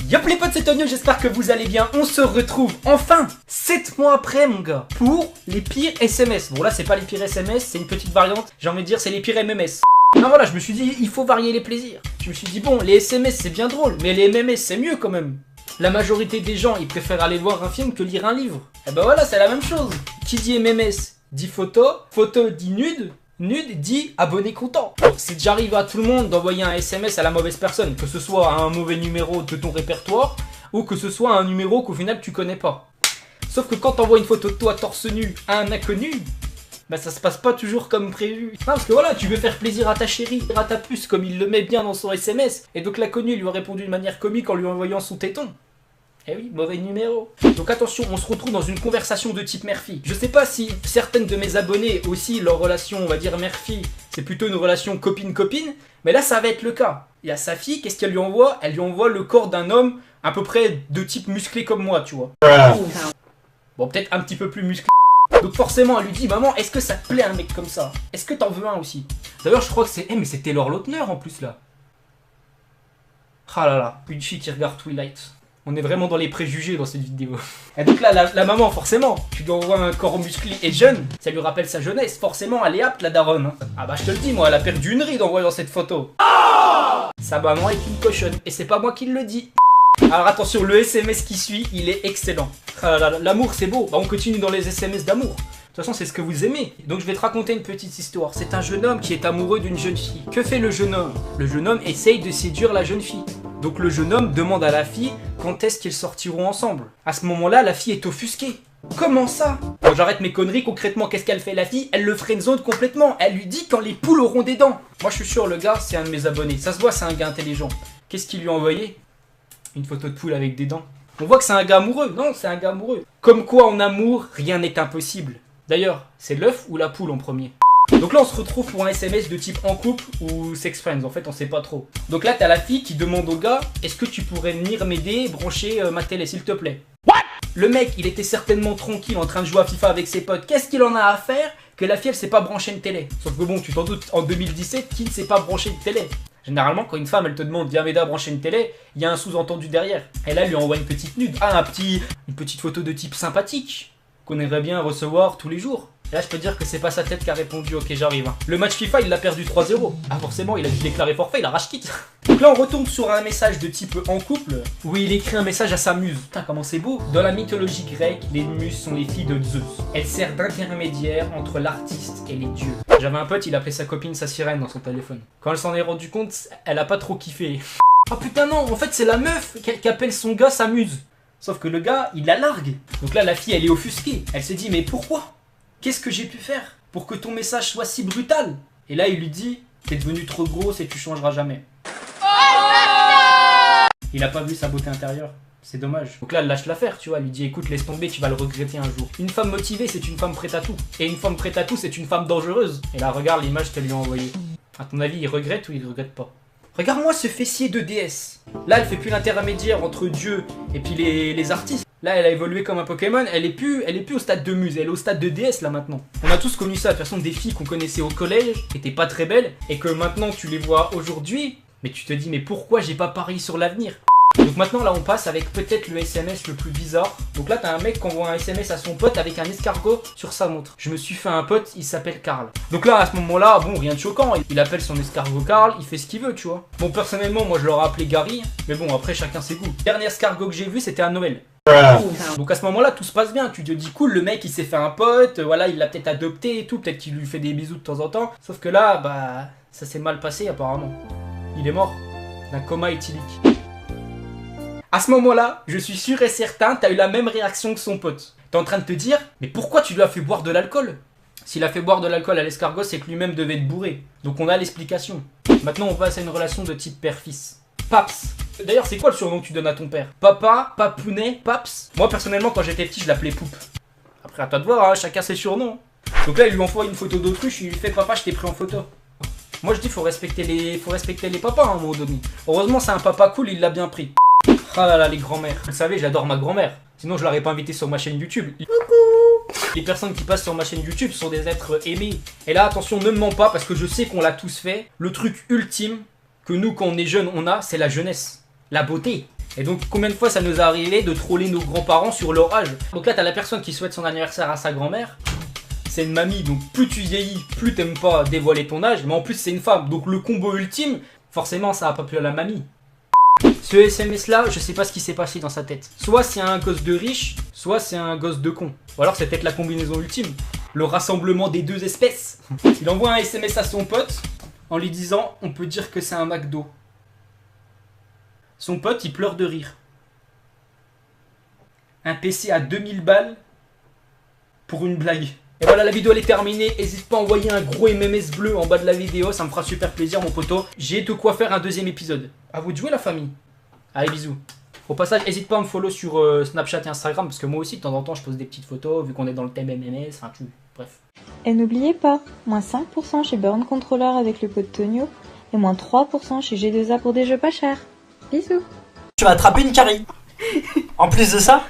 Yop les potes, c'est Tonio, j'espère que vous allez bien. On se retrouve enfin 7 mois après mon gars pour les pires SMS. Bon là c'est pas les pires SMS, c'est une petite variante. J'ai envie de dire c'est les pires MMS. Non voilà, je me suis dit il faut varier les plaisirs. Je me suis dit bon, les SMS c'est bien drôle, mais les MMS c'est mieux quand même. La majorité des gens ils préfèrent aller voir un film que lire un livre. Et ben voilà, c'est la même chose. Qui dit MMS dit photo, photo dit nude. Nude dit abonné content. C'est déjà arrivé à tout le monde d'envoyer un SMS à la mauvaise personne, que ce soit à un mauvais numéro de ton répertoire ou que ce soit à un numéro qu'au final tu connais pas. Sauf que quand t'envoies une photo de toi torse nu à un inconnu, bah ça se passe pas toujours comme prévu. Non, parce que voilà, tu veux faire plaisir à ta chérie, à ta puce comme il le met bien dans son SMS, et donc l'inconnu lui a répondu de manière comique en lui envoyant son téton. Eh oui, mauvais numéro. Donc attention, on se retrouve dans une conversation de type mère-fille. Je sais pas si certaines de mes abonnés aussi, leur relation, on va dire mère-fille, c'est plutôt une relation copine-copine, mais là ça va être le cas. Il y a sa fille, qu'est-ce qu'elle lui envoie? Elle lui envoie le corps d'un homme à peu près de type musclé comme moi, tu vois. Bon, peut-être un petit peu plus musclé. Donc forcément, elle lui dit, maman, est-ce que ça te plaît un mec comme ça? Est-ce que t'en veux un aussi? D'ailleurs, je crois que c'est... Eh, mais c'est Taylor Lautner en plus là. Ah là là, une fille qui regarde Twilight. On est vraiment dans les préjugés dans cette vidéo. Et donc là, la maman, forcément, tu lui envoies un corps musclé et jeune, ça lui rappelle sa jeunesse. Forcément, elle est apte, la daronne. Ah bah je te le dis, moi, elle a perdu une ride en voyant cette photo. Sa maman est une cochonne, et c'est pas moi qui le dis. Alors attention, le SMS qui suit, il est excellent. Ah là là, l'amour, c'est beau. Bah, on continue dans les SMS d'amour. De toute façon, c'est ce que vous aimez. Donc je vais te raconter une petite histoire. C'est un jeune homme qui est amoureux d'une jeune fille. Que fait le jeune homme? Le jeune homme essaye de séduire la jeune fille. Donc le jeune homme demande à la fille quand est-ce qu'ils sortiront ensemble. À ce moment-là, la fille est offusquée. Comment ça? Bon, j'arrête mes conneries, concrètement, qu'est-ce qu'elle fait la fille? Elle le friendzone complètement. Elle lui dit quand les poules auront des dents. Moi je suis sûr, le gars, c'est un de mes abonnés. Ça se voit, c'est un gars intelligent. Qu'est-ce qu'il lui a envoyé? Une photo de poule avec des dents. On voit que c'est un gars amoureux. Non, c'est un gars amoureux. Comme quoi en amour, rien n'est impossible. D'ailleurs, c'est l'œuf ou la poule en premier? Donc là on se retrouve pour un SMS de type en couple ou sex friends, en fait on sait pas trop. Donc là t'as la fille qui demande au gars, est-ce que tu pourrais venir m'aider, brancher ma télé s'il te plaît? What? Le mec il était certainement tranquille en train de jouer à FIFA avec ses potes, qu'est-ce qu'il en a à faire que la fille elle sait pas brancher une télé? Sauf que bon, tu t'en doutes, en 2017, qui ne sait pas brancher une télé? Généralement quand une femme elle te demande viens m'aider à brancher une télé, il y a un sous-entendu derrière. Et là elle lui envoie une petite nude, une petite photo de type sympathique, qu'on aimerait bien recevoir tous les jours. Et là je peux dire que c'est pas sa tête qui a répondu ok j'arrive. Le match FIFA il l'a perdu 3-0. Ah forcément il a dû déclarer forfait, il a rage quitte. Donc là on retombe sur un message de type en couple où il écrit un message à sa muse. Putain comment c'est beau. Dans la mythologie grecque, les muses sont les filles de Zeus. Elles servent d'intermédiaire entre l'artiste et les dieux. J'avais un pote, il appelait sa copine sa sirène dans son téléphone. Quand elle s'en est rendu compte, elle a pas trop kiffé. Oh putain non, en fait c'est la meuf qui appelle son gars sa muse. Sauf que le gars il la largue. Donc là la fille elle est offusquée. Elle se dit mais pourquoi? Qu'est-ce que j'ai pu faire pour que ton message soit si brutal? Et là il lui dit, t'es devenu trop grosse et tu changeras jamais. Il a pas vu sa beauté intérieure, c'est dommage. Donc là elle lâche l'affaire, tu vois, elle lui dit écoute laisse tomber, tu vas le regretter un jour. Une femme motivée c'est une femme prête à tout. Et une femme prête à tout c'est une femme dangereuse. Et là regarde l'image qu'elle lui a envoyée. À ton avis il regrette ou il regrette pas? Regarde-moi ce fessier de déesse. Là elle fait plus l'intermédiaire entre Dieu et puis les artistes. Là, elle a évolué comme un Pokémon, elle est plus au stade de muse, elle est au stade de déesse là maintenant. On a tous connu ça, de toute façon des filles qu'on connaissait au collège, qui étaient pas très belles, et que maintenant tu les vois aujourd'hui, mais tu te dis mais pourquoi j'ai pas parié sur l'avenir? Donc maintenant là on passe avec peut-être le SMS le plus bizarre. Donc là t'as un mec qui envoie un SMS à son pote avec un escargot sur sa montre. Je me suis fait un pote, il s'appelle Karl. Donc là à ce moment là, bon rien de choquant, il appelle son escargot Karl, il fait ce qu'il veut tu vois. Bon personnellement moi je l'aurais appelé Gary, mais bon après chacun ses goûts. Le dernier escargot que j'ai vu c'était à Noël. Donc à ce moment là tout se passe bien, tu te dis cool le mec il s'est fait un pote, voilà il l'a peut-être adopté et tout, peut-être qu'il lui fait des bisous de temps en temps. Sauf que là bah ça s'est mal passé apparemment. Il est mort d'un coma éthylique. À ce moment-là, je suis sûr et certain, t'as eu la même réaction que son pote. T'es en train de te dire, mais pourquoi tu lui as fait boire de l'alcool? S'il a fait boire de l'alcool à l'escargot, c'est que lui-même devait être bourré. Donc on a l'explication. Maintenant, on passe à une relation de type père-fils. Paps. D'ailleurs, c'est quoi le surnom que tu donnes à ton père? Papa, Papounet, Paps? Moi, personnellement, quand j'étais petit, je l'appelais Poupe. Après, à toi de voir, hein, chacun ses surnoms. Donc là, il lui envoie une photo d'autruche, il lui fait papa, je t'ai pris en photo. Moi, je dis, faut respecter les papas hein, à un moment donné. Heureusement, c'est un papa cool, il l'a bien pris. Ah là là, les grands-mères. Vous savez, j'adore ma grand-mère. Sinon, je l'aurais pas invité sur ma chaîne YouTube. Coucou! Les personnes qui passent sur ma chaîne YouTube sont des êtres aimés. Et là, attention, ne me mens pas, parce que je sais qu'on l'a tous fait. Le truc ultime que nous, quand on est jeunes, on a, c'est la jeunesse. La beauté. Et donc combien de fois ça nous est arrivé de troller nos grands-parents sur leur âge. Donc là t'as la personne qui souhaite son anniversaire à sa grand-mère. C'est une mamie, donc plus tu vieillis, plus t'aimes pas dévoiler ton âge. Mais en plus c'est une femme, donc le combo ultime, forcément ça a pas plu à la mamie. Ce SMS là, je sais pas ce qui s'est passé dans sa tête. Soit c'est un gosse de riche, soit c'est un gosse de con. Ou alors c'est peut-être la combinaison ultime. Le rassemblement des deux espèces. Il envoie un SMS à son pote en lui disant on peut dire que c'est un McDo. Son pote il pleure de rire. Un PC à 2000 balles pour une blague. Et voilà, la vidéo elle est terminée. N'hésite pas à envoyer un gros MMS bleu en bas de la vidéo, ça me fera super plaisir mon poteau. J'ai de quoi faire un deuxième épisode. À vous de jouer la famille. Allez bisous. Au passage, n'hésite pas à me follow sur Snapchat et Instagram parce que moi aussi de temps en temps je pose des petites photos vu qu'on est dans le thème MMS, enfin tu... Bref. Et n'oubliez pas, moins 5% chez Burn Controller avec le code Tonio et moins 3% chez G2A pour des jeux pas chers. Bisous. Tu vas attraper une carie. En plus de ça,